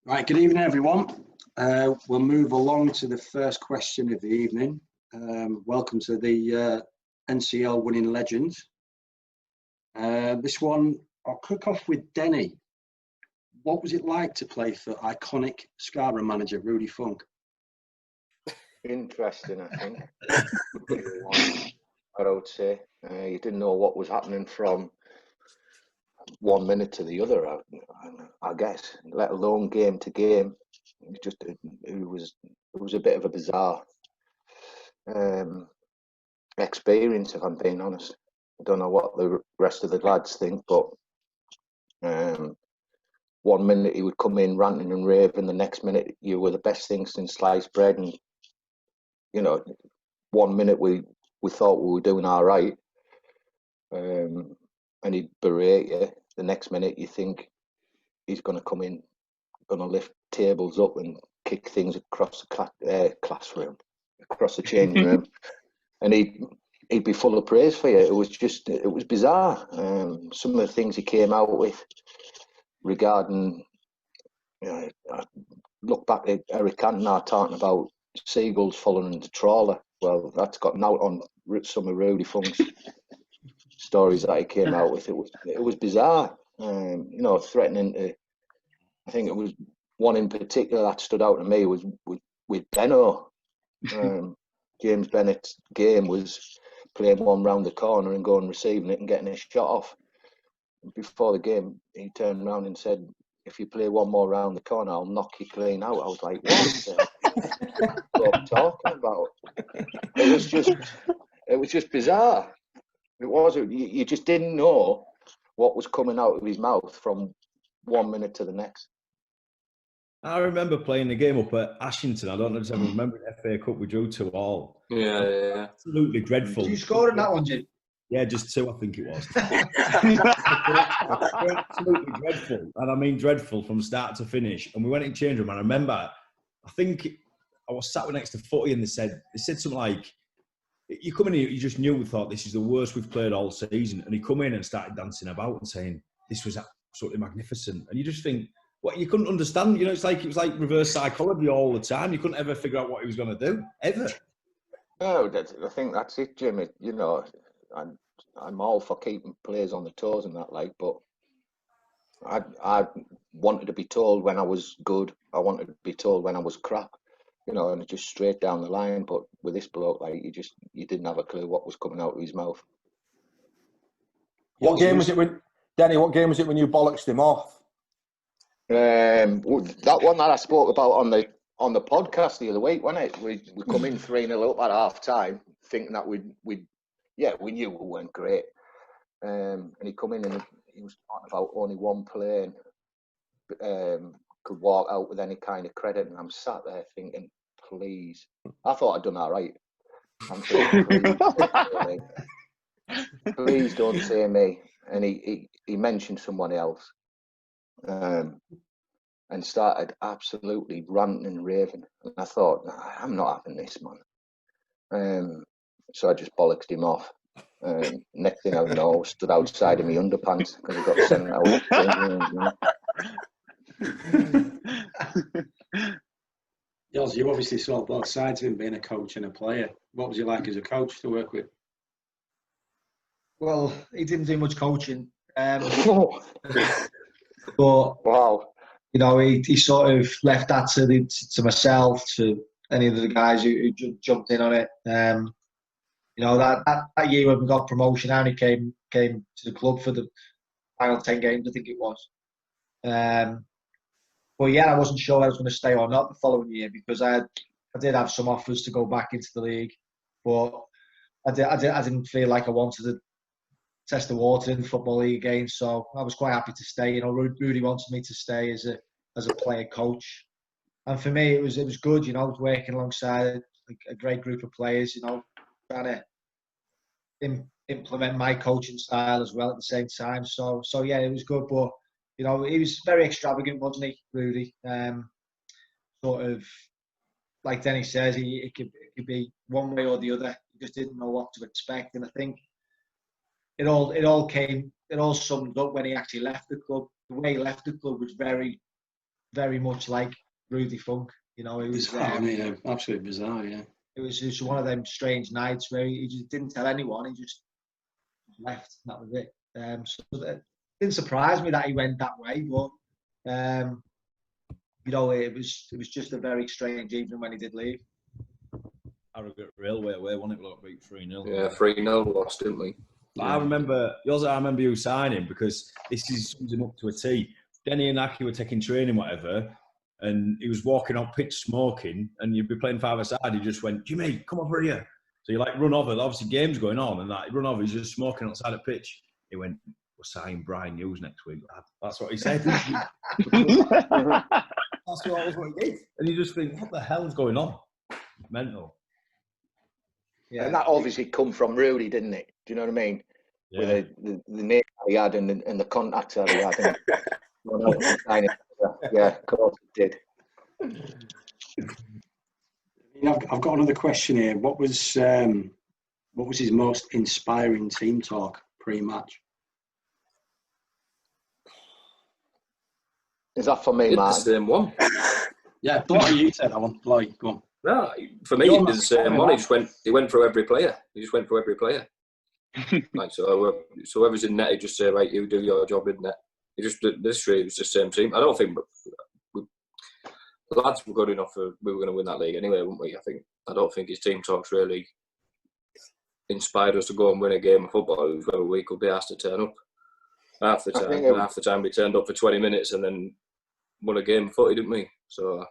Right, good evening, everyone. We'll move along to the first question of the evening. Welcome to the NCEL winning legends. This one, I'll kick off with Denny. What was it like to play for iconic Scarborough manager Rudy Funk? Interesting, I think. I would say you didn't know what was happening from 1 minute to the other. I guess, let alone game to game. It was a bit of a bizarre experience, if I'm being honest. I don't know what the rest of the lads think, but 1 minute he would come in ranting and raving, the next minute you were the best thing since sliced bread, and 1 minute we thought we were doing all right, and he'd berate you. The next minute you think he's going to come in, going to lift tables up and kick things across the classroom, across the changing room, and he'd be full of praise for you. It was bizarre. Some of the things he came out with regarding, I look back at Eric Cantona talking about seagulls following the trawler. Well, that's gotten out on some of Rudy Funk's stories that he came out with. It was bizarre. Threatening to. I think it was one in particular that stood out to me was with Bennett. James Bennett's game was playing one round the corner and going receiving it and getting a shot off. Before the game, he turned around and said, "If you play one more round the corner, I'll knock you clean out." I was like, "What? What are you talking about?" It was just bizarre. It was. You just didn't know what was coming out of his mouth from 1 minute to the next. I remember playing the game up at Ashington. I don't know if you ever remember the FA Cup. We drew 2-2. Yeah. Absolutely dreadful. Did you score in that one, Jim? Yeah, just 2, I think it was. Absolutely dreadful. And I mean dreadful from start to finish. And we went in change room. And I remember, I think I was sat next to Footy and they said something like, you come in here, you just knew, we thought this is the worst we've played all season. And he come in and started dancing about and saying, this was absolutely magnificent. And you just think, what, you couldn't understand, it was like reverse psychology all the time. You couldn't ever figure out what he was going to do, ever. No, I think that's it, Jim. I'm all for keeping players on the toes and that, but I wanted to be told when I was good. I wanted to be told when I was crap, and just straight down the line. But with this bloke, you didn't have a clue what was coming out of his mouth. What game was it when you bollocksed him off? That one that I spoke about on the podcast the other week, wasn't it? We come in 3-0 up at half time, thinking that we knew we weren't great. And he come in and he was talking about only one player could walk out with any kind of credit, and I'm sat there thinking, please. I thought I'd done all right. I'm thinking, please don't say me. And he mentioned someone else. And started absolutely ranting and raving. And I thought, I'm not having this, man. So I just bollocksed him off. Next thing I know, stood outside in my underpants because I got sent out. Yoz, you obviously saw both sides of him being a coach and a player. What was he like as a coach to work with? Well, he didn't do much coaching. But wow. He sort of left that to myself, to any of the guys who jumped in on it. That year when we got promotion, I only came to the club for the final 10 games, I think it was. But yeah, I wasn't sure I was going to stay or not the following year because I did have some offers to go back into the league, but I didn't feel like I wanted to test the water in the Football League again, so I was quite happy to stay. Rudy wanted me to stay as a player coach, and for me it was good, working alongside a great group of players, trying to implement my coaching style as well at the same time. So yeah, it was good, but he was very extravagant, wasn't he, Rudy? Sort of like Denny says, it could be one way or the other. You just didn't know what to expect, and I think it all summed up when he actually left the club. The way he left the club was very very much like Rudy Funk. You know, it was bizarre, absolutely bizarre. Yeah, it was just one of them strange nights where he just didn't tell anyone. He just left. And that was it. So it didn't surprise me that he went that way, but you know, it was just a very strange evening when he did leave. Harrogate Railway away, wasn't it? Like beat 3-0. Yeah, 3-0 lost, didn't we? I remember you signing because this sums him up to a T. Denny and Aki were taking training, whatever, and he was walking on pitch smoking, and you'd be playing five-a-side. He just went, Jimmy, come over here. So you like run over. Obviously, game's going on, and that he run over. He's just smoking outside the pitch. He went, "We're signing Bryan Hughes next week." That's what he said. That's what he did. And you just think, what the hell's going on? Mental. Yeah. And that obviously come from Rudy, didn't it? Do you know what I mean? Yeah. With the name he had and the contacts that he had. Yeah, of course it did. I've got another question here. What was his most inspiring team talk pre-match? Is that for me, It's Mark? the same one. Yeah, Blott, you take that one. Blott, go on. No, for me, it was the same one. He went through every player. He just went through every player. Like so whoever's in net, he just say, right, you do your job in net. He just this year it was the same team. I don't think the lads were good enough we were going to win that league anyway, wouldn't we? I don't think his team talks really inspired us to go and win a game of football. It was whether we could be asked to turn up. Half the time we turned up for 20 minutes and then won a game of footy, didn't we? So,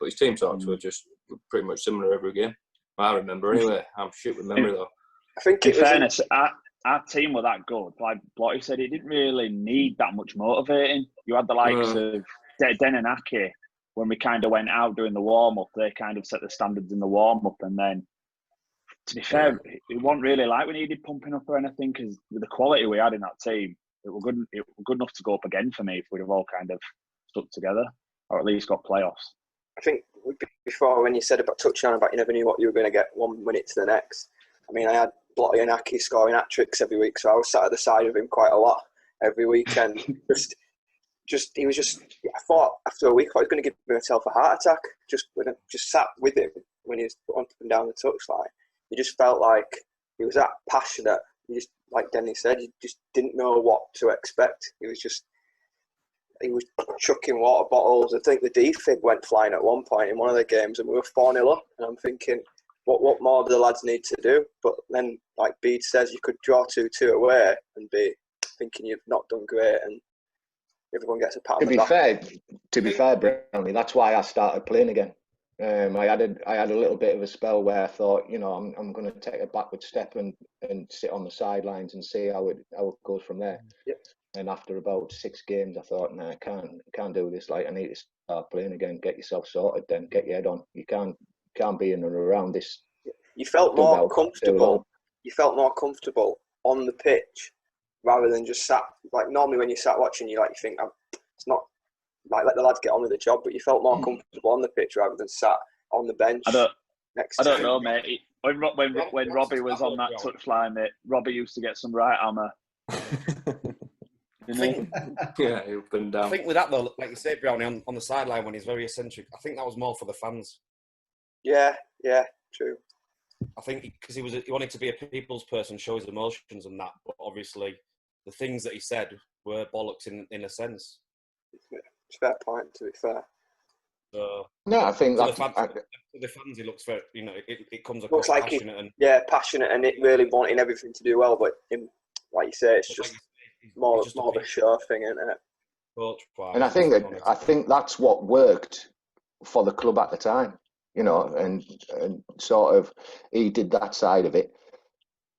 but his team talks were just pretty much similar every game. I remember anyway. I'm shit with memory though. I think in fairness, our team were that good. Like Blott said, it didn't really need that much motivating. You had the likes of Den and Aki. When we kind of went out doing the warm-up, they kind of set the standards in the warm-up. And then, to be fair, it wasn't really like we needed pumping up or anything because with the quality we had in that team, it was good enough to go up again for me if we'd have all kind of stuck together or at least got playoffs. I think before when you said about touching on about you never knew what you were going to get 1 minute to the next. I mean, I had Blotty and Aki scoring hat-tricks every week, so I was sat at the side of him quite a lot every weekend. He was just. I thought after a week I was going to give himself a heart attack. Just sat with him when he was up and down the touchline. You just felt like he was that passionate. You just, like Denny said, you just didn't know what to expect. He was chucking water bottles. I think the defib went flying at one point in one of the games, and we were 4-0 up. And I'm thinking, what more do the lads need to do? But then, like Bead says, you could draw 2-2 away and be thinking you've not done great, and everyone gets a pat on the back. To be fair, Brownie, that's why I started playing again. I had a little bit of a spell where I thought, you know, I'm going to take a backward step and sit on the sidelines and see how it goes from there. Yep. And after about 6 games, I thought, I can't do this. Like, I need to start playing again. Get yourself sorted. Then get your head on. You can't be in and around this. You felt more comfortable. You felt more comfortable on the pitch rather than just sat. Like normally when you sat watching, you think it's not like let the lads get on with the job, but you felt more comfortable on the pitch rather than sat on the bench. I don't know, mate. When Robbie was on that touchline, mate, Robbie used to get some right hammer. Yeah, up and down. I think with that though, like you said, Brownie, on the sideline when he's very eccentric, I think that was more for the fans. Yeah, true. I think because he wanted to be a people's person, show his emotions and that, but obviously the things that he said were bollocks in a sense. It's a fair point, to be fair. So, no, I think that the fans, he looks very, it comes across like passionate passionate and it really wanting everything to do well, but like you say, it's just more of a show thing, isn't it? And I think that's what worked for the club at the time, and sort of he did that side of it,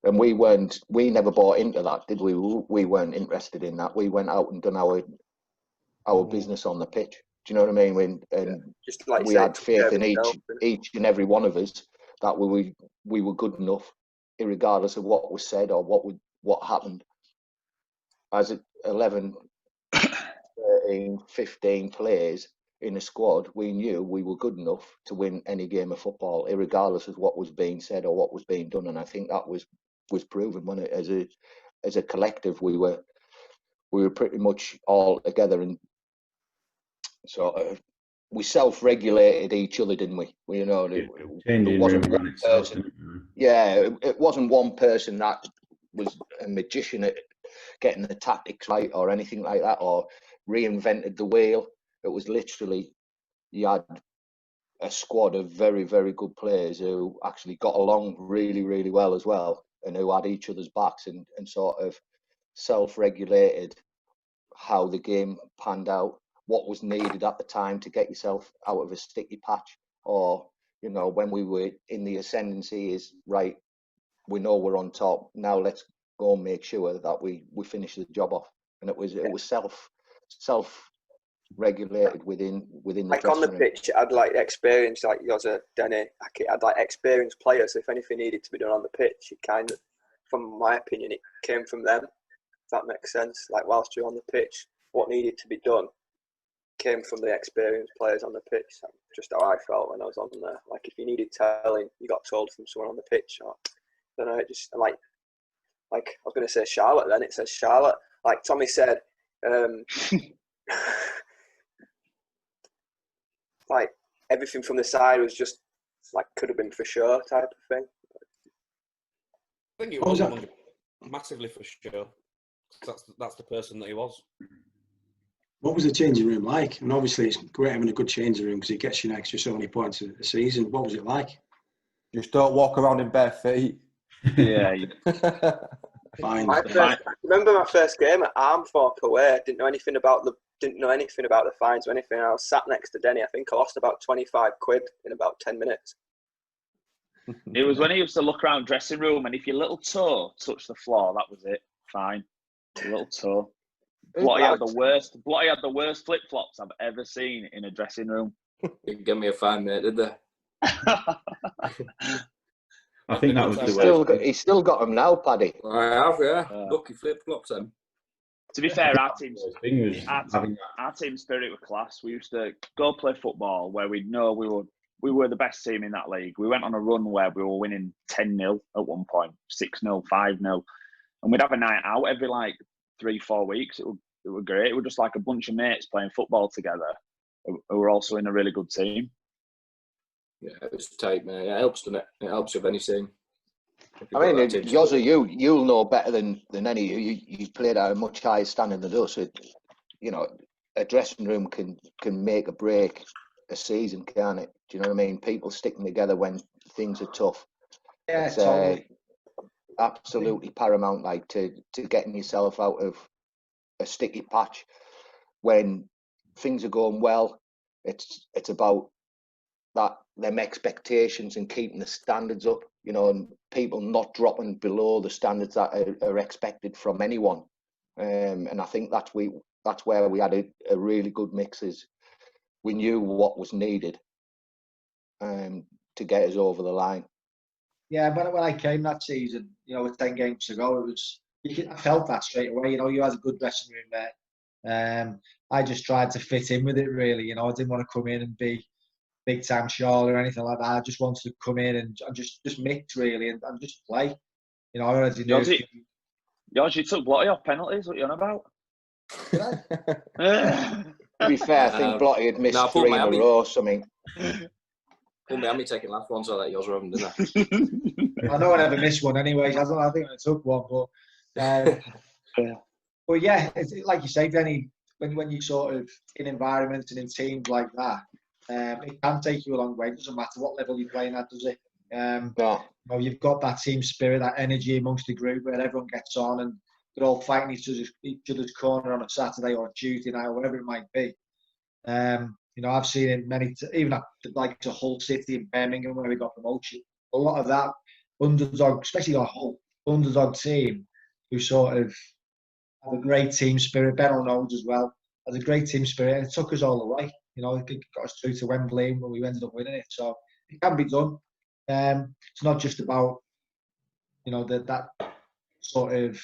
and we never bought into that, did we? We weren't interested in that. We went out and done our business on the pitch. Do you know what I mean? Just like we had faith in each and every one of us that we were good enough, regardless of what was said or what happened. As 11, 13, 15 players in a squad, we knew we were good enough to win any game of football, regardless of what was being said or what was being done. And I think that was proven when as a collective we were pretty much all together. And sort of, we self-regulated each other, didn't we? You know, it wasn't one person. Yeah, it wasn't one person that was a magician at getting the tactics right or anything like that, or reinvented the wheel. It was literally, you had a squad of very, very good players who actually got along really, really well as well, and who had each other's backs and sort of self-regulated how the game panned out, what was needed at the time to get yourself out of a sticky patch, or, you know, when we were in the ascendancy, is right, we know we're on top, now let's go and make sure that we finish the job off. And it was self-regulated within the like on the room. pitch, I'd like experience, like yours, Denny. I'd like experienced players. If anything needed to be done on the pitch, it kind of, from my opinion, it came from them. If that makes sense. Like whilst you're on the pitch, what needed to be done came from the experienced players on the pitch. That's just how I felt when I was on there. Like if you needed telling, you got told from someone on the pitch. Or, I don't know. It just like I was going to say Charlotte. Then it says Charlotte. Like Tommy said. Like everything from the side was just like could have been for sure type of thing. I think it was massively for sure. That's the person that he was. What was the changing room like? And obviously it's great having a good changing room because it gets you an extra so many points a season. What was it like? Just don't walk around in bare feet. Yeah. Fine. Remember my first game at Armthorpe away. Didn't know anything about the fines or anything. I was sat next to Denny. I think I lost about 25 quid in about 10 minutes. It was when he used to look around dressing room, and if your little toe touched the floor, that was it. Fine. Your little toe. Blotty had the worst flip flops I've ever seen in a dressing room. You give me a fine, mate, did they? I think that was he's still got them now, Paddy. I have, yeah. Lucky flip flops then. To be fair, our team spirit was class. We used to go play football where we know we were the best team in that league. We went on a run where we were winning 10-0 at one point, 6-0, 5-0. And we'd have a night out every like 3-4 weeks. It was great. It was just like a bunch of mates playing football together who were also in a really good team. Yeah, it was tight, man. It helps, doesn't it? It helps with anything. I mean, Yozza, you'll know better than any. You played at a much higher standard than us. You know, a dressing room can make or break a season, can't it? Do you know what I mean? People sticking together when things are tough. Yeah, it's totally. Absolutely paramount, like to getting yourself out of a sticky patch when things are going well. It's about them expectations and keeping the standards up, you know, and people not dropping below the standards that are expected from anyone. And I think that's where we had a really good mix. Is we knew what was needed to get us over the line. Yeah, but when I came that season, you know, with 10 games to go, I felt that straight away. You know, you had a good dressing room there. I just tried to fit in with it, really. You know, I didn't want to come in and be big time Shaw or anything like that. I just wanted to come in and just mix, really, and just play. You know, I already knew. Yours, you took Blotty off penalties. What are you on about? To be fair, I think Blotty had missed 3 in a row or something. Pulled Miami taking last one, so that yours were having, didn't I? I know I never missed one anyway. I think I took one, but yeah, it's, like you say, Denny, when you sort of in environments and in teams like that, it can take you a long way. It doesn't matter what level you're playing at, does it? You know, you've got that team spirit, that energy amongst the group where everyone gets on and they're all fighting each other's corner on a Saturday or a Tuesday night or whatever it might be. You know, I've seen it even at like to Hull City in Birmingham where we got promotion. A lot of that underdog, especially our whole underdog team, who sort of have a great team spirit. Bennett knows as well, has a great team spirit, and it took us all the way. You know, it got us through to Wembley when we ended up winning it. So it can be done. It's not just about, you know, that sort of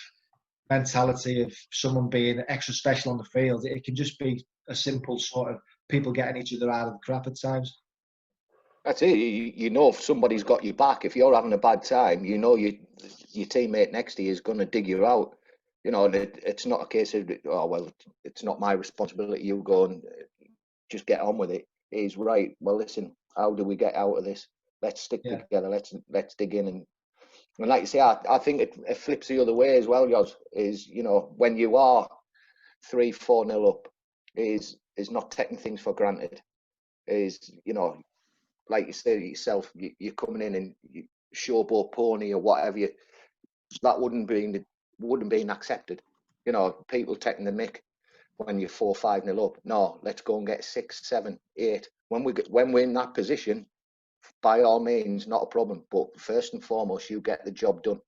mentality of someone being extra special on the field. It can just be a simple sort of people getting each other out of the crap at times. That's it. You know, if somebody's got your back, if you're having a bad time, you know your teammate next to you is going to dig you out. You know, and it's not a case of, oh, well, it's not my responsibility. You go and just get on with it. Is right. Well, listen, how do we get out of this? Let's stick together. Let's dig in and like you say, I think it flips the other way as well. Yoz is, you know, when you are 3-4-0 up, is not taking things for granted. Is, you know, like you say yourself, you're coming in and you showboat pony or whatever. That wouldn't be accepted. You know, people taking the mick when you're 4-5-0 up. No, let's go and get 6, 7, 8. When we're in that position, by all means, not a problem. But first and foremost, you get the job done,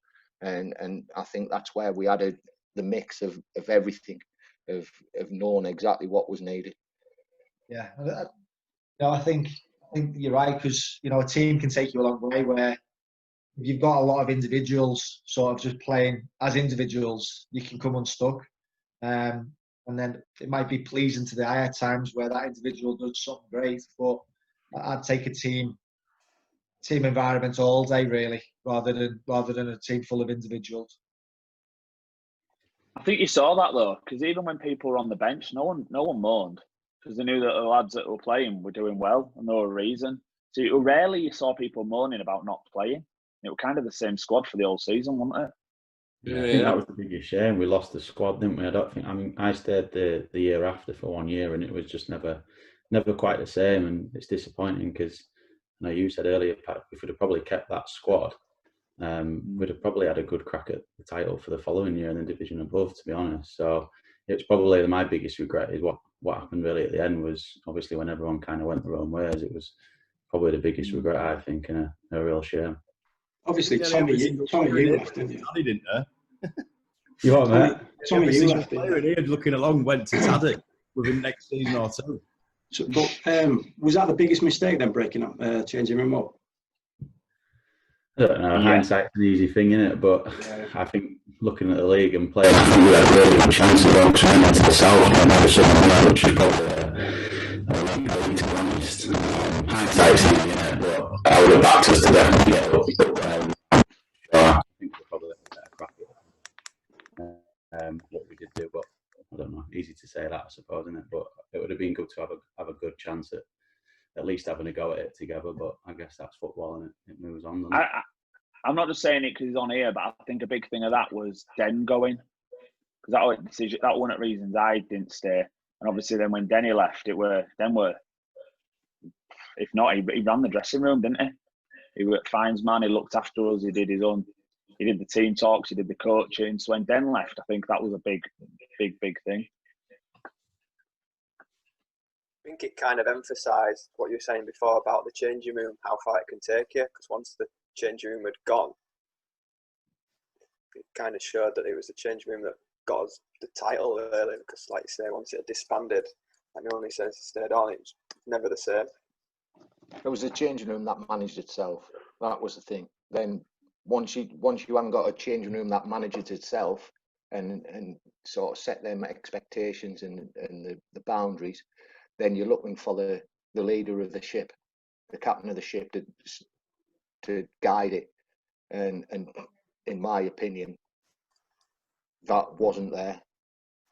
and I think that's where we added the mix of everything, of knowing exactly what was needed. Yeah, no, I think you're right, because you know, a team can take you a long way. Where if you've got a lot of individuals sort of just playing as individuals, you can come unstuck, and then it might be pleasing to the eye at times where that individual does something great. But I'd take a team environment all day, really, rather than a team full of individuals. I think you saw that though, because even when people were on the bench, no one moaned, because they knew that the lads that were playing were doing well, and there was a reason. So rarely you saw people moaning about not playing. It was kind of the same squad for the whole season, wasn't it? Yeah, I think that was the biggest shame. We lost the squad, didn't we? I mean, I stayed the year after for 1 year, and it was just never quite the same. And it's disappointing because, I know you said earlier, Pat, if we'd have probably kept that squad, we'd have probably had a good crack at the title for the following year in the division above, to be honest. So it's probably my biggest regret is what happened really at the end was obviously when everyone kind of went their own ways. It was probably the biggest regret, I think, and a real shame. Obviously, Tommy, you left, didn't you? Taddy didn't know. You what, mate? Every single player in here looking along went to Taddy within next season or two. So, but was that the biggest mistake then, breaking up, changing room up? I don't know. Hindsight's an easy thing, isn't it? But I think looking at the league and playing, I think we had a really good chance of going to the south. And never something like that, which is probably to be honest. Hindsight's easy, isn't it? But I would have backed us to definitely get up. I think we're probably a better crack at what we did do, but I don't know. Easy to say that, I suppose, isn't it? But it would have been good to have a good chance at least having a go at it together. But I guess that's football, and it moves on. I'm not just saying it because he's on here, but I think a big thing of that was Den going, because that was a decision. That one of the reasons I didn't stay, and obviously then when Denny left, if not, he ran the dressing room, didn't he? He was fines man. He looked after us. He did the team talks. He did the coaching. So when Den left, I think that was a big thing. I think it kind of emphasised what you were saying before about the changing room, how far it can take you. Because once the changing room had gone, it kind of showed that it was the changing room that got us the title, really. Because, like you say, once it had disbanded, and the only sense it stayed on, it was never the same. It was the changing room that managed itself. That was the thing. Then once you haven't got a changing room that manages itself and sort of set them expectations and the boundaries, then you're looking for the leader of the ship, the captain of the ship to guide it. And in my opinion, that wasn't there.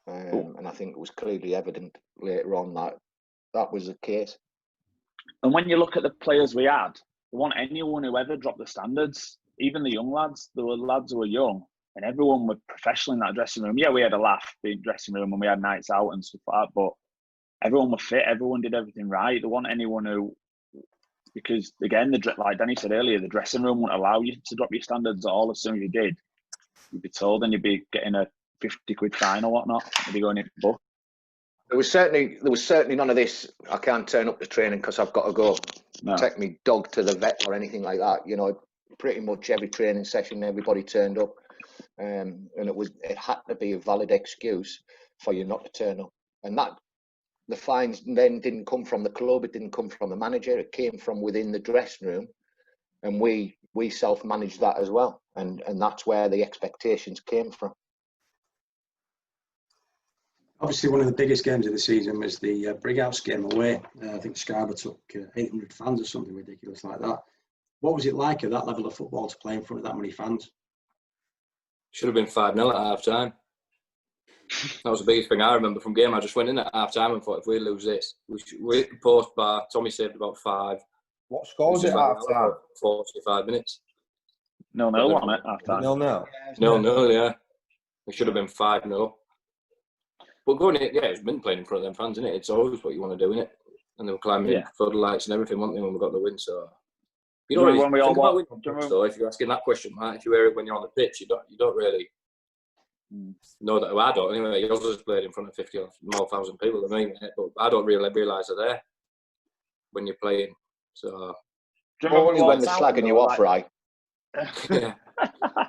And I think it was clearly evident later on that was the case. And when you look at the players we had, there wasn't anyone who ever dropped the standards. Even the young lads, there were lads who were young, and everyone were professional in that dressing room. Yeah, we had a laugh in the dressing room and we had nights out and stuff like that, but everyone was fit, everyone did everything right. There wasn't anyone who, because again, like Denny said earlier, the dressing room wouldn't allow you to drop your standards at all. As soon as you did, you'd be told and you'd be getting a 50 quid fine or whatnot. You'd be going in for book. There was certainly none of this. I can't turn up to training because I've got to go take my dog to the vet or anything like that. You know, pretty much every training session, everybody turned up, and it had to be a valid excuse for you not to turn up. And that the fines then didn't come from the club. It didn't come from the manager. It came from within the dressing room, and we self-managed that as well. And that's where the expectations came from. Obviously, one of the biggest games of the season was the Brighouse game away. I think Scarborough took 800 fans or something ridiculous like that. What was it like at that level of football to play in front of that many fans? Should have been 5-0 at half time. That was the biggest thing I remember from game. I just went in at half time and thought, if we lose this, we post bar. Tommy saved about 5. What score was it at half time? 45 minutes. 0-0 on it half time. 0-0. 0-0, yeah. It should have been 5-0. But going in, yeah, it's been playing in front of them fans, isn't it? It's always what you want to do, isn't it? And they were climbing floodlights and everything, weren't they, when we got the win? So you know, when we all about though, if you're asking that question, Matt, if you hear it when you're on the pitch, you don't really know that. Well, I don't anyway. Yours has played in front of 50 or more thousand people than me, but I don't really realise they're there when you're playing. So only when they're slagging you off, right? Yeah,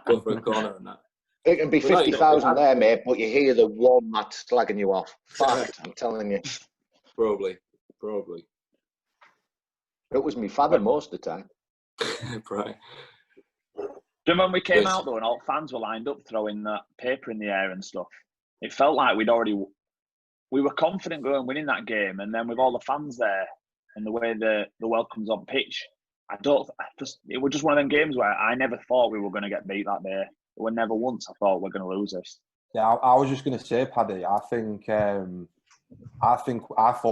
going for a corner and that. It can be 50,000 there, mate, but you hear the one that's slagging you off. Fact, I'm telling you. Probably. It was me father most of the time. Right. Do you remember when we came out though and all fans were lined up throwing that paper in the air and stuff? It felt like we were confident going winning that game, and then with all the fans there and the way the welcome's on pitch, it was just one of them games where I never thought we were going to get beat that day. There were never once I thought we're going to lose this. Yeah, I was just going to say, Paddy, I thought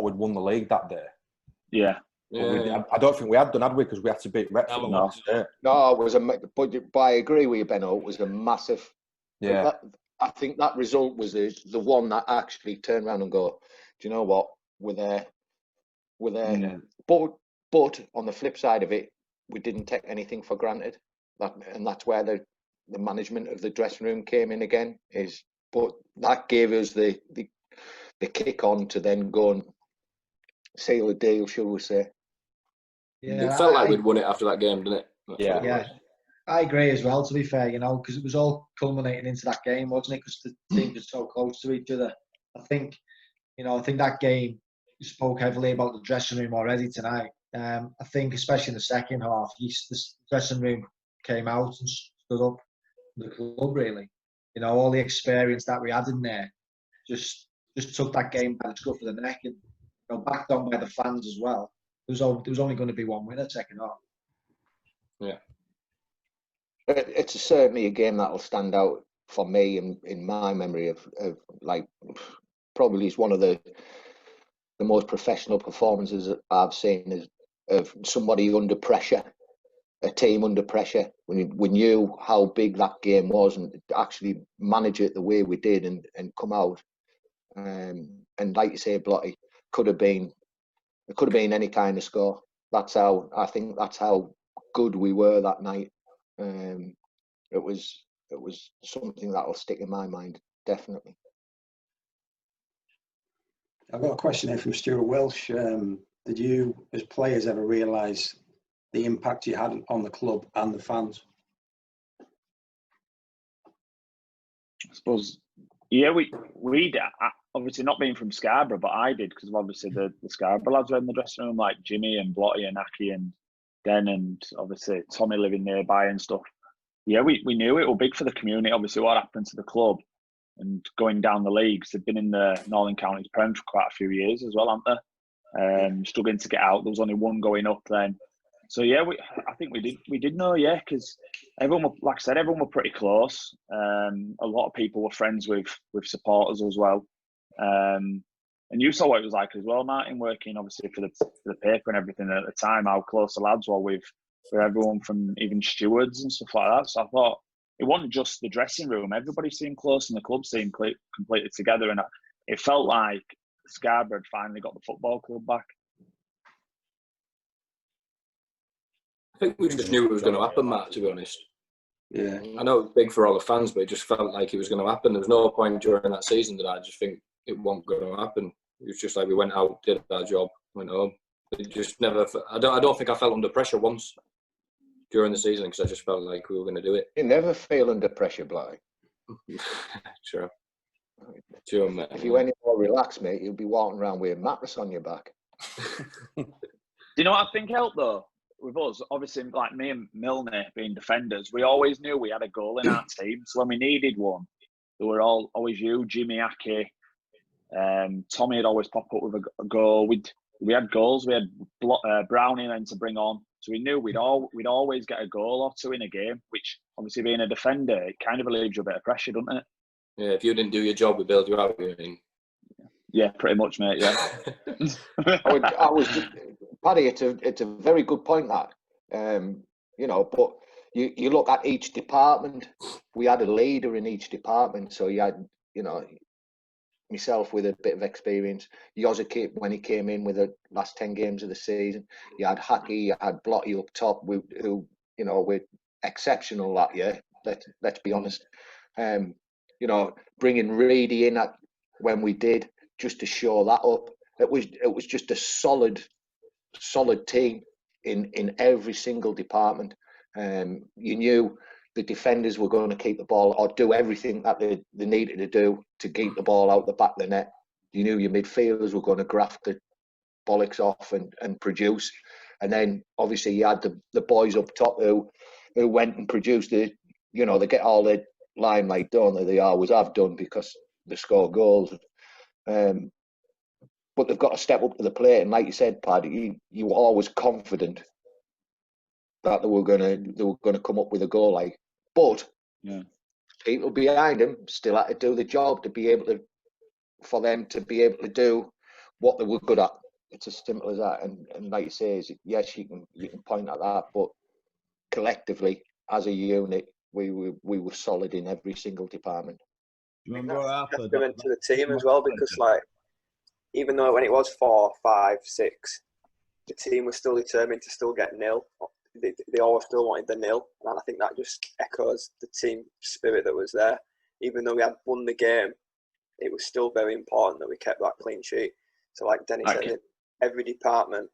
we'd won the league that day. Yeah. I don't think we had done, had we? Because we had to beat Retford on that day. No, it was but I agree with you, Benno. It was a massive. Yeah. I think that result was the one that actually turned around and go, do you know what? We're there. Yeah. But on the flip side of it, we didn't take anything for granted. And that's where the management of the dressing room came in again. But that gave us the kick on to then go and seal the deal, shall we say? Yeah, it felt like we'd won it after that game, didn't it? Yeah. I agree as well, to be fair, because it was all culminating into that game, wasn't it? Because the teams were so close to each other. I think that game spoke heavily about the dressing room already tonight. I think, especially in the second half, the dressing room came out and stood up for the club, really. All the experience that we had in there just took that game by the scruff of the neck and backed on by the fans as well. There was only going to be one winner second half. Yeah. It's certainly a game that'll stand out for me in my memory of like probably is one of the most professional performances I've seen of somebody under pressure, a team under pressure. We knew how big that game was and actually manage it the way we did and come out. And like you say, Blotty, it could have been any kind of score. I think that's how good we were that night. It was something that will stick in my mind, definitely. I've got a question here from Stuart Welsh. Did you, as players, ever realise the impact you had on the club and the fans? I suppose, yeah, we did. Obviously not being from Scarborough, but I did, because obviously the Scarborough lads were in the dressing room, like Jimmy and Blotty and Aki and Den, and obviously Tommy living nearby and stuff. Yeah, we knew it was big for the community. Obviously, what happened to the club and going down the leagues. They've been in the Northern Counties Prem for quite a few years as well, haven't they? Struggling to get out. There was only one going up then. So yeah, I think we did know, yeah, because everyone were, like I said, everyone were pretty close. A lot of people were friends with supporters as well. And you saw what it was like as well, Martin, working obviously for the paper and everything at the time, how close the lads were with everyone from even stewards and stuff like that. So I thought it wasn't just the dressing room. Everybody seemed close and the club seemed completely together. And it felt like Scarborough had finally got the football club back. I think we just knew it was going to happen, Matt, to be honest. Yeah. I know it was big for all the fans, but it just felt like it was going to happen. There was no point during that season that I just think it wasn't going to happen. It was just like we went out, did our job, went home. It just never. I don't think I felt under pressure once during the season, because I just felt like we were going to do it. You never feel under pressure, Blotty. Sure, mate. If you were any more relaxed, mate, you'd be walking around with a mattress on your back. Do you know what I think helped though? With us, obviously, like me and Milne being defenders, we always knew we had a goal in our team. So when we needed one, there were always you, Jimmy, Aki, Tommy would always pop up with a goal. We had goals. We had Brownie then to bring on, so we knew we'd always get a goal or two in a game. Which obviously, being a defender, it kind of relieves you a bit of pressure, doesn't it? Yeah, if you didn't do your job, we bailed you out. You mean? Yeah, pretty much, mate. Yeah. I was Paddy. It's a very good point that. You know, but you look at each department. We had a leader in each department, so you had, you know, myself with a bit of experience. Yozaki, when he came in with the last 10 games of the season, you had Hacky, you had Blotty up top, who you know, were exceptional that year. Let's be honest. You know, bringing Reedy in when we did, just to show that up. It was just a solid team in every single department. You knew the defenders were going to keep the ball or do everything that they needed to do to keep the ball out the back of the net. You knew your midfielders were going to graft the bollocks off and produce. And then obviously you had the boys up top who went and produced they get all the limelight, don't they? They always have done because they score goals. But they've got to step up to the plate. And like you said, Paddy, you were always confident that they were gonna come up with a goal. Like, but people behind them still had to do the job for them to be able to do what they were good at. It's as simple as that. And like you say, yes, you can point at that, but collectively as a unit, we were solid in every single department. That's testament to the team as well, because like, even though when it was 4, 5, 6, the team was still determined to still get nil. They always still wanted the nil, and I think that just echoes the team spirit that was there. Even though we had won the game, it was still very important that we kept that clean sheet. So like Denny said, every department,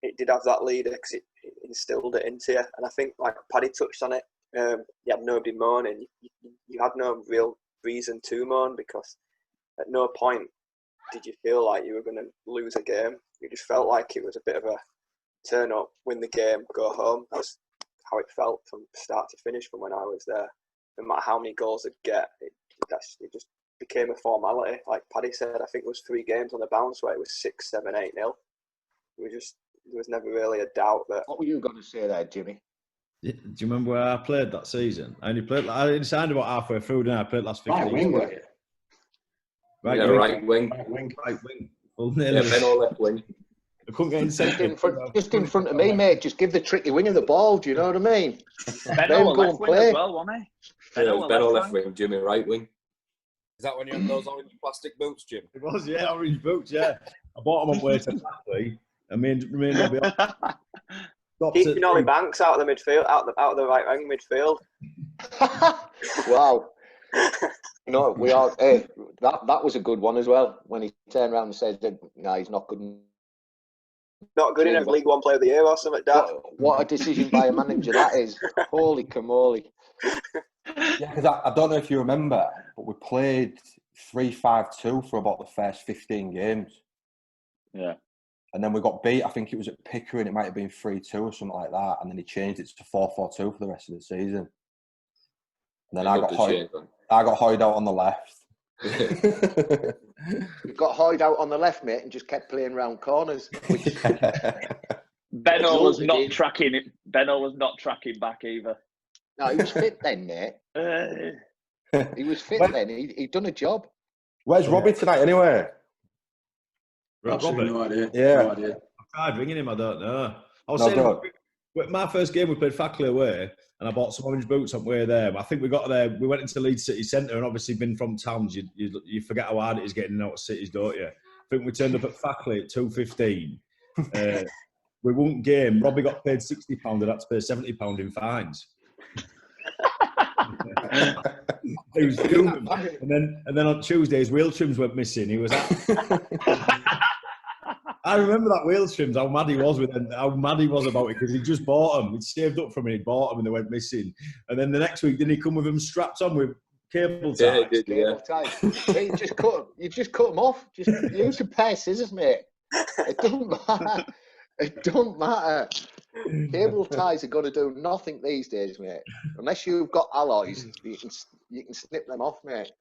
it did have that leader because it instilled it into you. And I think, like Paddy touched on it, you had nobody moaning. You had no real reason to moan, because at no point did you feel like you were going to lose a game. You just felt like it was a bit of a turn up, win the game, go home. That's how it felt from start to finish from when I was there. No matter how many goals they'd get, it just became a formality. Like Paddy said, I think it was 3 games on the bounce where it was 6, 7, 8-0. There was never really a doubt that. What were you going to say there, Jimmy? Do you remember where I played that season? I only signed about halfway through, and I played last 15. Right wing, were you? Right wing. Well, yeah, Bennett left wing. I couldn't get just in front of me, mate. Just give the tricky winger the ball. Do you know what I mean? Bennett left wing as well, wasn't he? Bennett left wing, Jimmy right wing. Is that when you had those orange plastic boots, Jim? It was, yeah, orange boots, yeah. I bought them on way to Paddy. I mean, keeping Ollie Banks out of the midfield, out of the right wing midfield. Wow. No, we are. Hey, that was a good one as well. When he turned around and said, "No, he's not good. Not good enough League One Player of the Year or something." What a decision by a manager that is! Holy camoli! Yeah, because I don't know if you remember, but we played 3-5-2 for about the first 15 games. Yeah. And then we got beat. I think it was at Pickering. It might have been 3-2 or something like that. And then he changed it to 4-4-2 for the rest of the season. And then I got Hoyd out on the left. You got Hoyd out on the left, mate, and just kept playing round corners. Benno was not tracking it. Benno was not tracking back either. No, he was fit then, mate. He was fit then. He'd done a job. Where's Robbie tonight, anyway? Robert? No idea. Yeah. No idea. I tried ringing him, I don't know. I was saying, my first game we played Fackley away, and I bought some orange boots on the way there. I think we got there, we went into Leeds City Centre, and obviously being from towns, you forget how hard it is getting out of cities, don't you? I think we turned up at Fackley at 2:15. We won game. Robbie got paid £60 and had to pay £70 in fines. He was doomed. And then on Tuesday, his wheel trims went missing. He was I remember that wheel trims, how mad he was about it, because he just bought them. He'd saved up from it, he bought them, and they went missing. And then the next week, didn't he come with them strapped on with cable ties? Yeah, he did, Cable ties. You just cut them off. Just use a pair of scissors, mate. It doesn't matter. It don't matter. Cable ties are going to do nothing these days, mate. Unless you've got alloys, you can snip them off, mate.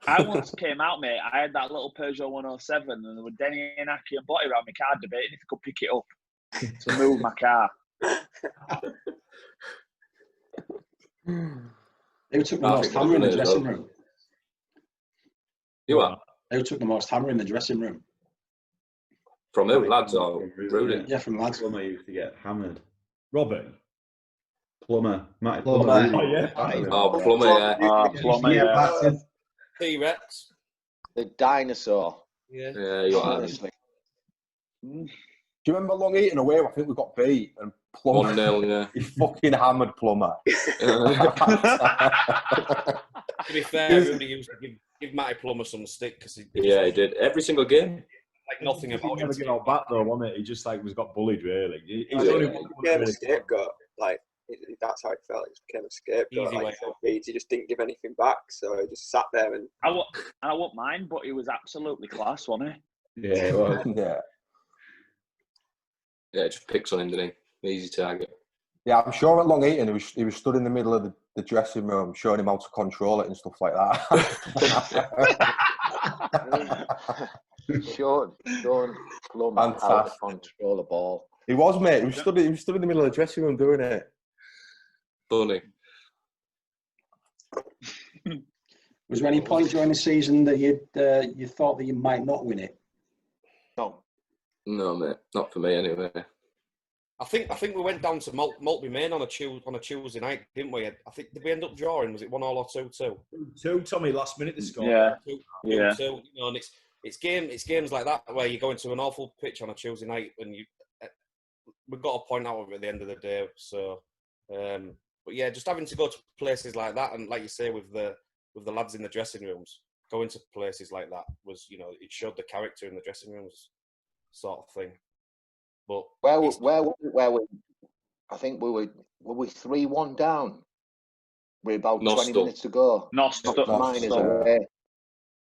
I once came out, mate. I had that little Peugeot 107, and there were Denny and Aki and Blotty around my car debating if I could pick it up to move my car. Who took the most hammer in the dressing room? You are? Who took the most hammer in the dressing room? From who, lads or Rudy? Yeah, from lads. Plumber used to get hammered. Robert. Plumber. Matty Plumber. Plumber. Oh, yeah. Oh, Plumber, yeah. Plumber, yeah. T-Rex. The dinosaur. Yeah. Yeah, you are. Honestly. Do you remember Long Eaton away? I think we got beat and Plumber. 1-0, yeah. He fucking hammered Plumber. To be fair, Rudy used to give Matty Plummer some stick because he did. Every single game. like nothing He about never him. get out back though, wasn't it? He just got bullied really. He's He only became a scapegoat. Like, that's how it felt. He just became a scapegoat. Easy Like, way out. he just didn't give anything back, so he just sat there and. I won't mind, but he was absolutely class, wasn't he? Yeah, it was. Yeah. Yeah, just picks on him, didn't he? Easy target. Yeah, I'm sure at Long Eaton he was stood in the middle of the dressing room showing him how to control it and stuff like that. Showing Plummer how to Fantastic. control the ball. He was, mate. He was stood in the middle of the dressing room doing it. Funny. Was there any point during the season that you thought that you might not win it? No, No, mate. Not for me, anyway. I think we went down to Maltby Main on a Tuesday night, didn't we? I think did we end up drawing? Was it 1-1 or 2-2? 2, Tommy, last minute they scored. Yeah. 2-2, Yeah. you know, and it's games like that where you go into an awful pitch on a Tuesday night and we've got a point out of it at the end of the day. So, but yeah, just having to go to places like that and like you say with the lads in the dressing rooms, going to places like that was, you know, it showed the character in the dressing rooms, sort of thing. But where we? I think we were 3-1 down. We're about 20 minutes to go. Mine is away.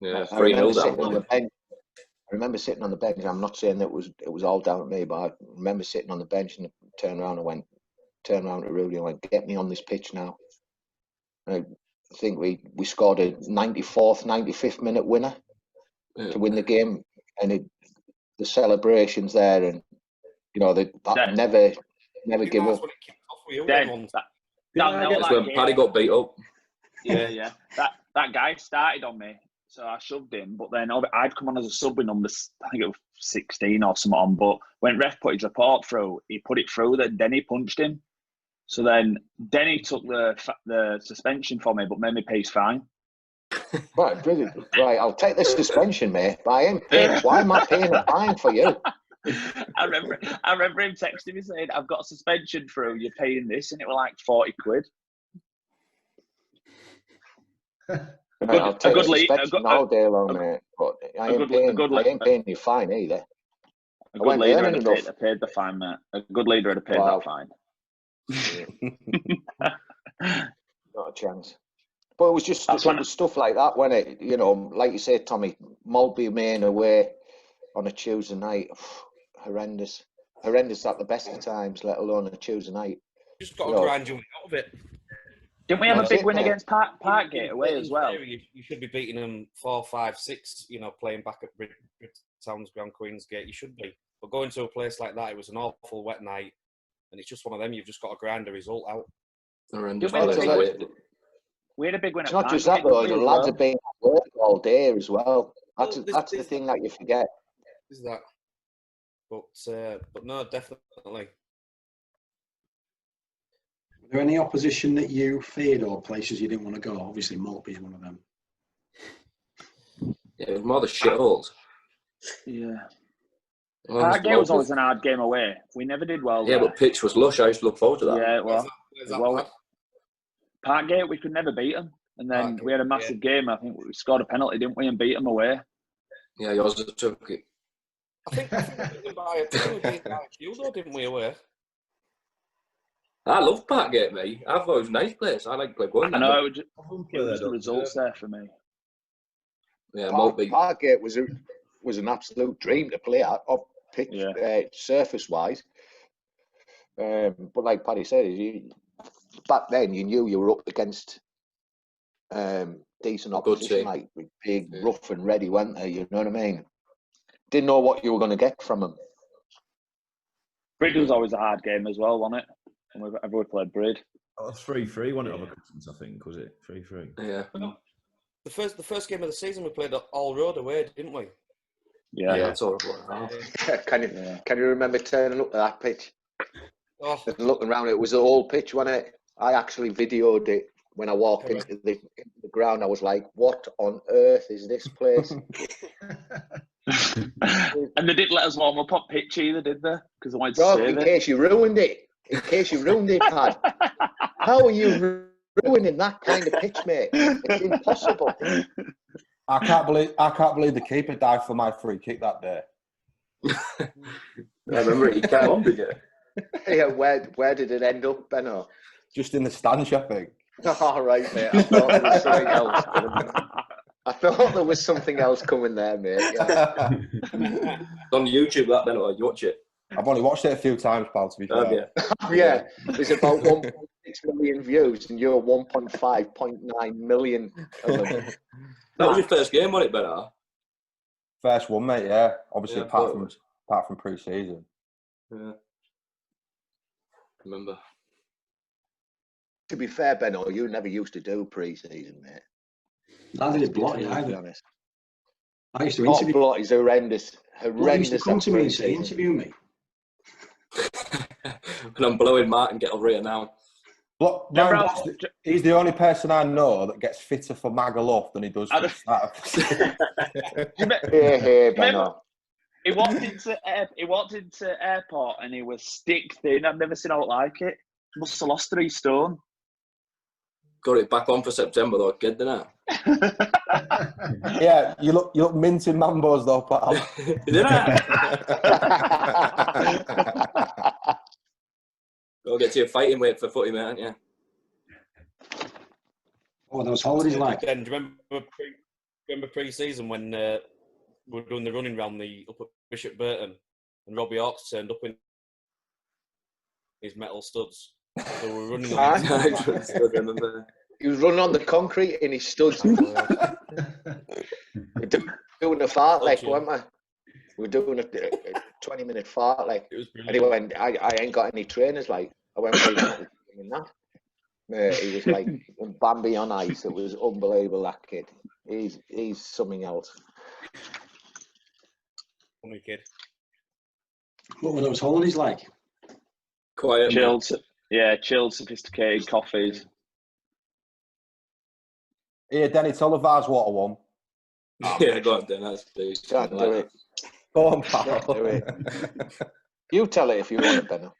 Yeah, I remember 3-0 sitting on the down. bench. I remember sitting on the bench. I'm not saying that it was all down to me, but I remember sitting on the bench and turned around to Rudy and went, "Get me on this pitch now." And I think we scored a 94th, 95th minute winner to win the game, and the celebrations there, and you know that never give up. That's when Paddy got beat up. Yeah. That guy started on me, so I shoved him. But then I'd come on as a sub with number, I think it was 16 or something on. But when ref put his report through, he put it through that Denny punched him. So then Denny took the suspension for me, but made me pay his fine. Right, brilliant. Right, I'll take this suspension, mate. But I ain't paying. Why am I paying a fine for you? I remember him texting me saying, "I've got a suspension through. You're paying this," and it was like 40 quid. I'll take a suspension all day long, mate. But I ain't paying you fine either. A good leader would have paid the fine, mate. A good leader would have paid that fine. Not a chance. But it was just stuff like that when it, you know, like you said, Tommy, Maltby Main away on a Tuesday night, horrendous at the best of times, let alone a Tuesday night. Just got to grind your way out of it. Didn't we have a big win against Parkgate away as well? You should be beating them 4-5-6. You know, playing back at Bridgetown's Ground, Queensgate. You should be. But going to a place like that, it was an awful wet night, and it's just one of them. You've just got to grind the result out. We had a big win. It's not just that though. The lads have been at work all day as well. That's the thing that you forget. Is that? But no, definitely. Were there any opposition that you feared or places you didn't want to go? Obviously, Maltby is one of them. Yeah, it was more the shitholes. Yeah. Parkgate was always an hard game away. We never did well. Yeah, but pitch was lush. I used to look forward to that. Yeah, well, Parkgate, we could never beat them. And then we had a massive game. I think we scored a penalty, didn't we, and beat them away. Yeah, yours took it. I think we beat by Hughes, didn't we, away? I love Parkgate, mate. I thought it was a nice place. I like going there. I know, it was the results there for me. Yeah, Parkgate was an absolute dream to play at, off pitch, surface-wise. But like Paddy said, back then you knew you were up against decent opposition, like big, rough and ready, weren't they? You know what I mean? Didn't know what you were going to get from them. Brid was always a hard game as well, wasn't it? Whenever we played Brid. Oh, 3-3, wasn't it, over Christmas, I think, was it? 3-3. Yeah. the first game of the season we played all road away, didn't we? Yeah. That's horrible. Can you remember turning up to that pitch? Oh, And looking around, it was the old pitch, wasn't it? I actually videoed it when I walked into the ground. I was like, "What on earth is this place?" And they didn't let us warm up on pitch either, did they? Because they wanted to Rob, save in it. case you ruined it, Pad. How are you ruining that kind of pitch, mate? It's impossible. I can't believe the keeper dived for my free kick that day. I remember it. You came on, did you? Yeah, where did it end up, Benno? Just in the stands, I think. All right, mate. I thought there was something else coming. I thought there was something else coming there, mate. Yeah. It's on YouTube, that then, or you watch it? I've only watched it a few times, pal, to be fair. Yeah. There's about 1.6 million views, and you're 1.5.9 million of them. That was your first game, wasn't it, Bennett? First one, mate, yeah. Obviously, Yeah, apart from pre-season. Yeah. Remember. To be fair, Benno, you never used to do pre-season, mate. Neither did Blott, To be either. honest. I used to interview. Blott is horrendous. Blott used to come to me and say, interview me. And I'm blowing Martin, get over here now. He's the only person I know that gets fitter for Magaluf than he does for the start of Hey, Benno. He walked into airport and he was stick thin. I've never seen out like it. Must have lost 3 stone. Got it back on for September though, kid, didn't I? Yeah, you look mint in Mambos though, pal. Didn't I? Go get to your fighting weight for footy, mate, aren't you? Oh, those holidays like. Then, do you remember pre-season when we were doing the running round up at Bishop Burton and Robbie Hawkes turned up in his metal studs. So we were running on He was running on the concrete in his studs. Doing a fartlek, weren't we? We were doing a 20-minute fartlek. And he went, I ain't got any trainers, like. I went, in that. Mate, he was like Bambi on ice. It was unbelievable, that kid. He's something else. Funny kid. What were those holidays like? Quiet. Chilled, sophisticated coffees. Here, Denny, tell the Vars what I won. Yeah, go on, Denny. Can't do it. Go on, pal. Do it. You tell it if you want it, Benno.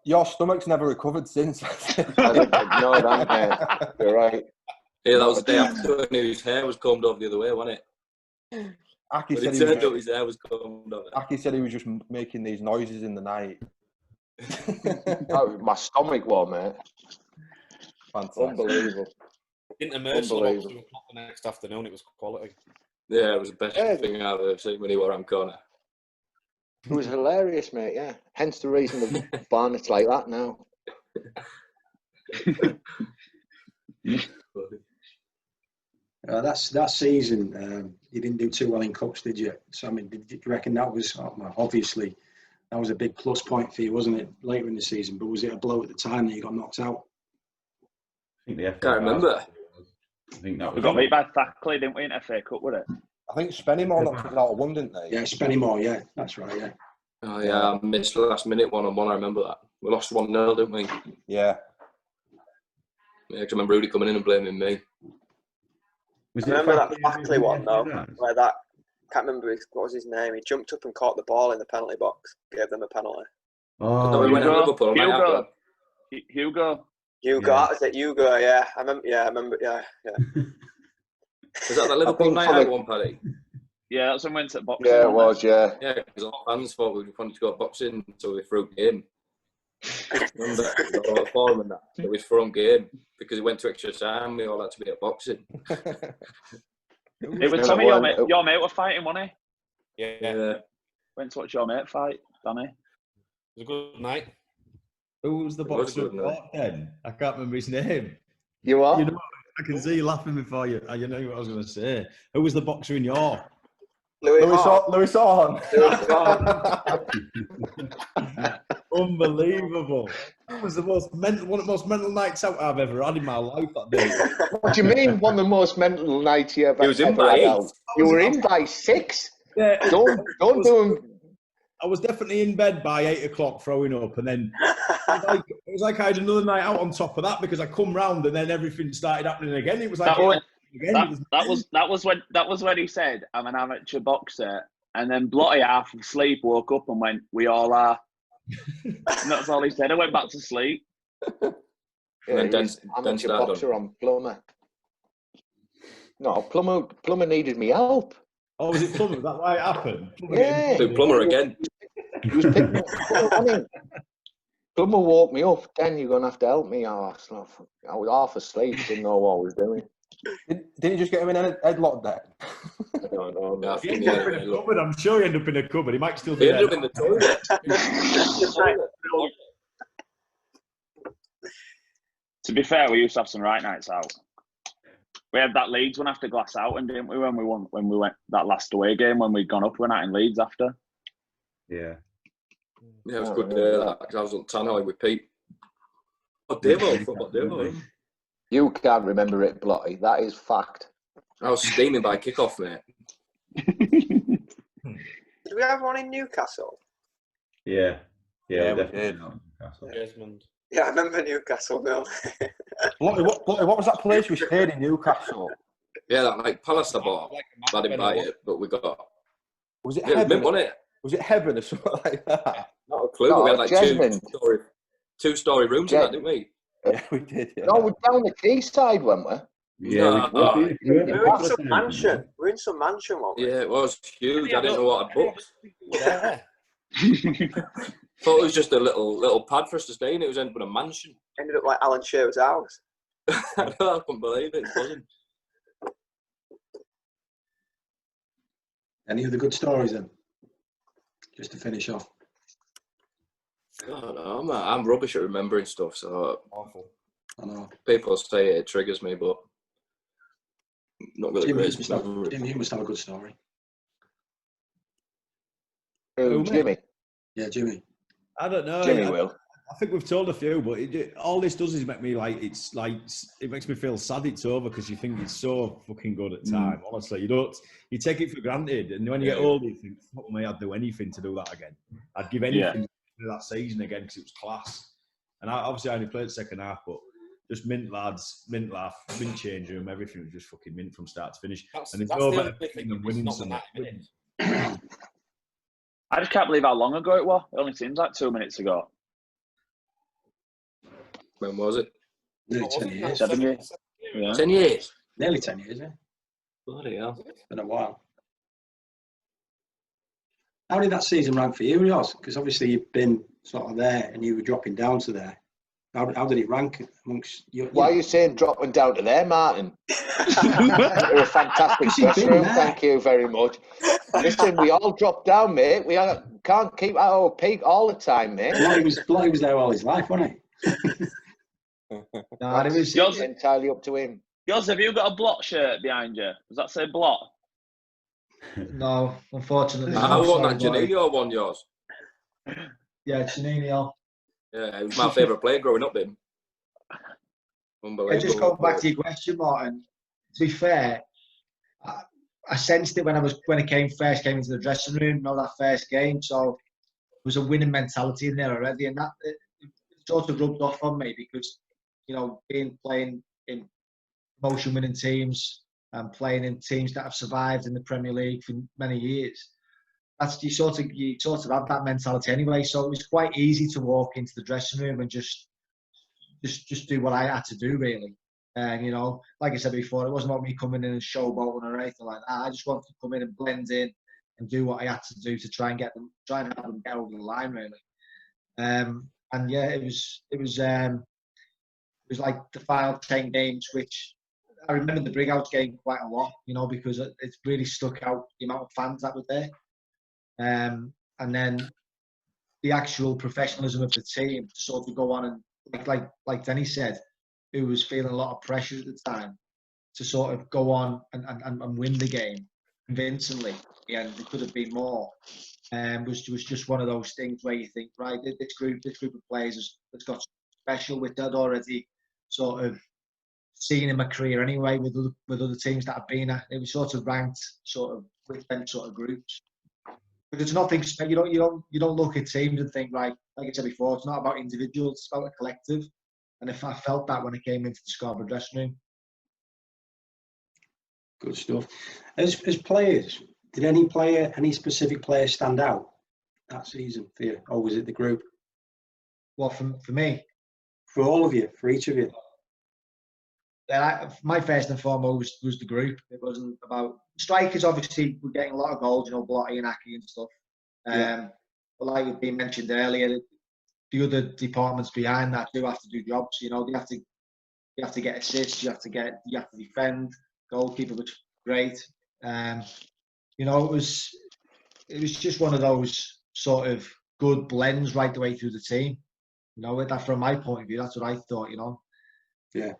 Your stomach's never recovered since. No, it ain't, mate. You're right. Yeah, that was the day after when his hair was combed over the other way, wasn't it? Aki When said, he turned up, his hair was combed over. Aki said he was just making these noises in the night. Oh, my stomach was, mate. Fantastic. Unbelievable. Didn't emerge till about 2 o'clock the next afternoon. It was quality. Yeah, it was the best thing I've ever seen when he were on corner. It was hilarious, mate, yeah. Hence the reason the Barnett's like that now. That season, you didn't do too well in cups, did you? So I mean, did you reckon that was obviously that was a big plus point for you, wasn't it? Later in the season, but was it a blow at the time that you got knocked out? I think Can't remember. I think that was. We got beat by Thackley, didn't we, in FA Cup, was it? I think Spennymoor knocked us out of one, didn't they? Yeah, Spennymoor, yeah, that's right, yeah. Oh yeah, I missed the last minute 1-on-1. I remember that. We lost 1-0, didn't we? Yeah. Yeah, 'cause I remember Rudy coming in and blaming me. I remember that Thackley one though, where that can't remember what was his name. He jumped up and caught the ball in the penalty box, gave them a penalty. Oh, we went to Liverpool. Hugo. That was it. Hugo, yeah. I remember. Yeah. Was that the Liverpool night out one, Paddy? Yeah, that's when we went to boxing. Yeah, it was, yeah. Yeah, because all fans thought we wanted to go boxing, so we threw game. Remember, a lot of forum and that. So we threw game because it went to extra time. We all had to be at boxing. It was Tommy, your mate were fighting, wasn't he? Yeah. Went to watch your mate fight, Danny. It was a good night. Who was the boxer then? I can't remember his name. You are? You know, I can see you laughing before you know what I was going to say. Who was the boxer in York? Lewis Horn. Lewis Horn. Oh, Unbelievable. That was the most mental, one of the most mental nights out I've ever had in my life that day. What do you mean, one of the most mental nights you ever, He was in ever by had 8. out? You were in by 6? Yeah, Don't do them. I was definitely in bed by 8 o'clock throwing up, and then it was like I had another night out on top of that because I come round and then everything started happening again. It was like that was when he said, "I'm an amateur boxer," and then Blotty, half asleep, woke up and went, "We all are." And that's all he said. I went back to sleep. Yeah, amateur boxer on Plumber. No, Plumber needed me help. Oh, was it Plumber? Is that why it happened? Yeah. Do Plumber again. He was picking up Plumber woke me up. Then you're going to have to help me. I was half asleep. Didn't know what I was doing. Didn't you just get him in a headlock there? I don't know. No, he ended up in a cupboard. I'm sure he ended up in a cupboard. He might still be He there. ended up in the toilet. To be fair, we used to have some right nights out. We had that Leeds one after Glass out, and didn't we? When we went that last away game when we'd gone up, we went out in Leeds after. Yeah. Yeah, it was good. That I was on Tannoy with Pete. Oh, Demo. You can't remember it, Blotty. That is fact. I was steaming by kickoff, mate. Did we have one in Newcastle? Yeah, we definitely did. Desmond. Yeah, I remember Newcastle, Bill. What was that place we stayed in Newcastle? Yeah, that like Palace I bought. I didn't buy it, but we got. Was it Yeah, Heaven? wasn't it? Was it Heaven or something like that? Not a clue. No, We had like Jasmine. two-story rooms in that, didn't we? Yeah, we did. Yeah. No, we're down the quayside, weren't we? Yeah, We were in some mansion. We were in some mansion, weren't we? Yeah, it was huge. I didn't know what I'd booked. Yeah. Thought it was just a little pad for us to stay in. It was ended up in a mansion. Ended up like Alan Shearer's house. I couldn't believe it. It wasn't. Any other good stories then? Just to finish off. Oh, no, I'm rubbish at remembering stuff. So Awful. I know. People say it triggers me, but not really great. Jim, you must have a good story. Jimmy. Yeah, Jimmy. I don't know. Jimmy will. I think we've told a few, but all this does is make me it makes me feel sad it's over because you think it's so fucking good at time. Honestly, you take it for granted, and when you get older, you think, fuck me, I'd do anything to do that again. I'd give anything to do that season again because it was class. And I only played second half, but just mint lads, mint laugh, mint change room, everything was just fucking mint from start to finish. And there's no better thing than winning something. I just can't believe how long ago it was. It only seems like 2 minutes ago. When was it? Nearly 10 years. 7 years. Yeah. 10 years. Nearly 10 years, yeah. Bloody hell. It's been a while. How did that season rank for you, Ross? Because obviously you've been sort of there and you were dropping down to there. How did it rank amongst you? Why are you saying dropping down to there, Martin? You're a fantastic dressing room. Thank you very much. Listen, we all dropped down, mate. We can't keep at our peak all the time, mate. Blotty was there all his life, wasn't he? No, it was entirely up to him. Yours, have you got a Blott shirt behind you? Does that say Blott? No, unfortunately. I want that Janino one, yours. Yeah, Janino. Yeah, he was my favourite player growing up, him. Unbelievable. Just going back to your question, Martin. To be fair, I sensed it when I first came into the dressing room. That first game, so there was a winning mentality in there already, and that it sort of rubbed off on me because playing in promotion-winning teams and playing in teams that have survived in the Premier League for many years. You sort of have that mentality anyway. So it was quite easy to walk into the dressing room and just do what I had to do, really. And like I said before, it wasn't about me coming in and showboating or anything like that. I just wanted to come in and blend in and do what I had to do to try and have them get over the line, really. And yeah, it was like the final 10 games, which I remember the Brighouse game quite a lot, because it really stuck out the amount of fans that were there. And then the actual professionalism of the team to sort of go on and, like Denny said, who was feeling a lot of pressure at the time, to sort of go on and win the game. convincingly. Yeah, there could have been more. Was just one of those things where you think, right, this group of players has got special with that already sort of seen in my career anyway with other teams that I've been at. It was sort of ranked sort of with them sort of groups. But it's nothing. You don't look at teams and think, right, like I said before, it's not about individuals, it's about a collective. And if I felt that when I came into the Scarborough dressing room. Good stuff. As players, did any specific player stand out that season for you, or was it the group? Well, for me, for all of you, for each of you. Yeah, my first and foremost was the group. It wasn't about strikers. Obviously, we're getting a lot of goals, Blott and Aki and stuff. But like had been mentioned earlier, the other departments behind that do have to do jobs. They have to get assists. You have to defend. Goalkeeper was great. It was just one of those sort of good blends right the way through the team. That from my point of view, that's what I thought. Yeah.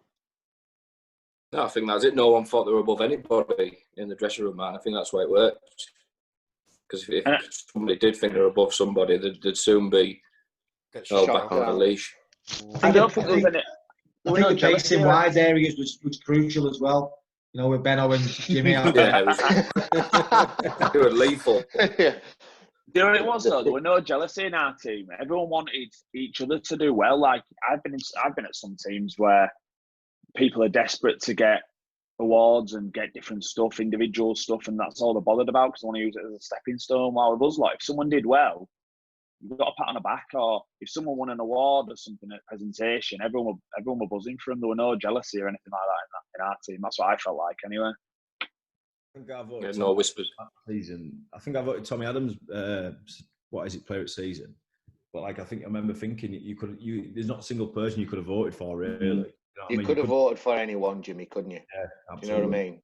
No, I think that's it. No one thought they were above anybody in the dressing room, man. I think that's why it worked. Because if somebody did think they were above somebody, they'd soon be back on the leash. I don't think there was any. I think the pace in wide areas was crucial as well. With Benno and Jimmy. Yeah, they were lethal. Yeah. You know what it was though? There were no jealousy in our team. Everyone wanted each other to do well. Like I've been at some teams where people are desperate to get awards and get different stuff, individual stuff, and that's all they're bothered about because they want to use it as a stepping stone. While with us, like if someone did well, you got a pat on the back, or if someone won an award or something at presentation, everyone were buzzing for them. There were no jealousy or anything like that in our team. That's what I felt like anyway. I think I voted no whispers. Season. I think I voted Tommy Adams. Player of season. But I remember thinking there's not a single person you could have voted for really. You could have voted for anyone, Jimmy, couldn't you? Yeah, absolutely. You know what I mean?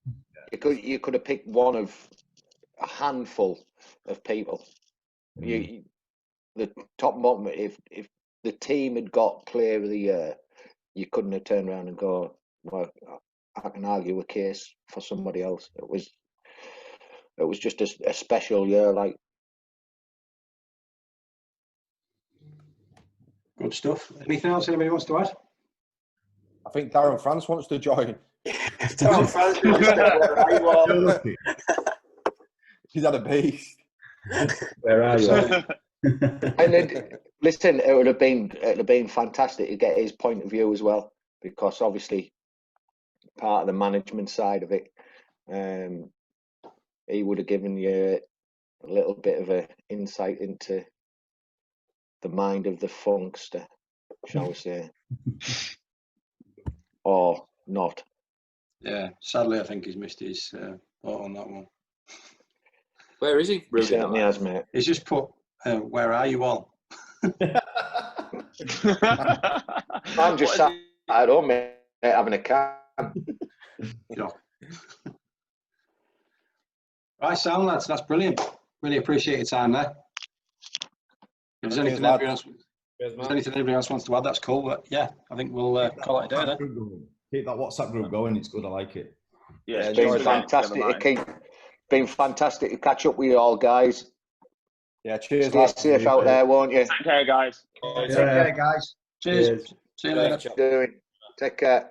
Yeah. You could have picked one of a handful of people. The top and bottom. If the team had got player of the year, you couldn't have turned around and go, well, I can argue a case for somebody else. It was just a special year, like. Good stuff. Anything else anybody wants to add? I think Darren France wants to join. Darren France wants to He's had a beast. Where are you? And then, listen, it would have been fantastic to get his point of view as well, because obviously part of the management side of it, he would have given you a little bit of an insight into the mind of the funkster, shall we say. Or not. Yeah, sadly, I think he's missed his thought on that one. Where is he? He certainly has, mate. He's just put, where are you all? I'm just sat at home, mate, having a can. Right, sound lads, that's brilliant. Really appreciate your time there. If there's anything anybody else wants to add, that's cool. But yeah, I think we'll call it a day then. Keep that WhatsApp group going. It's good. I like it. Yeah, it's been fantastic. Been fantastic to catch up with you all, guys. Yeah, cheers. Stay safe out there, won't you? Take care, guys. Take care, guys. Cheers. See you later. Take care.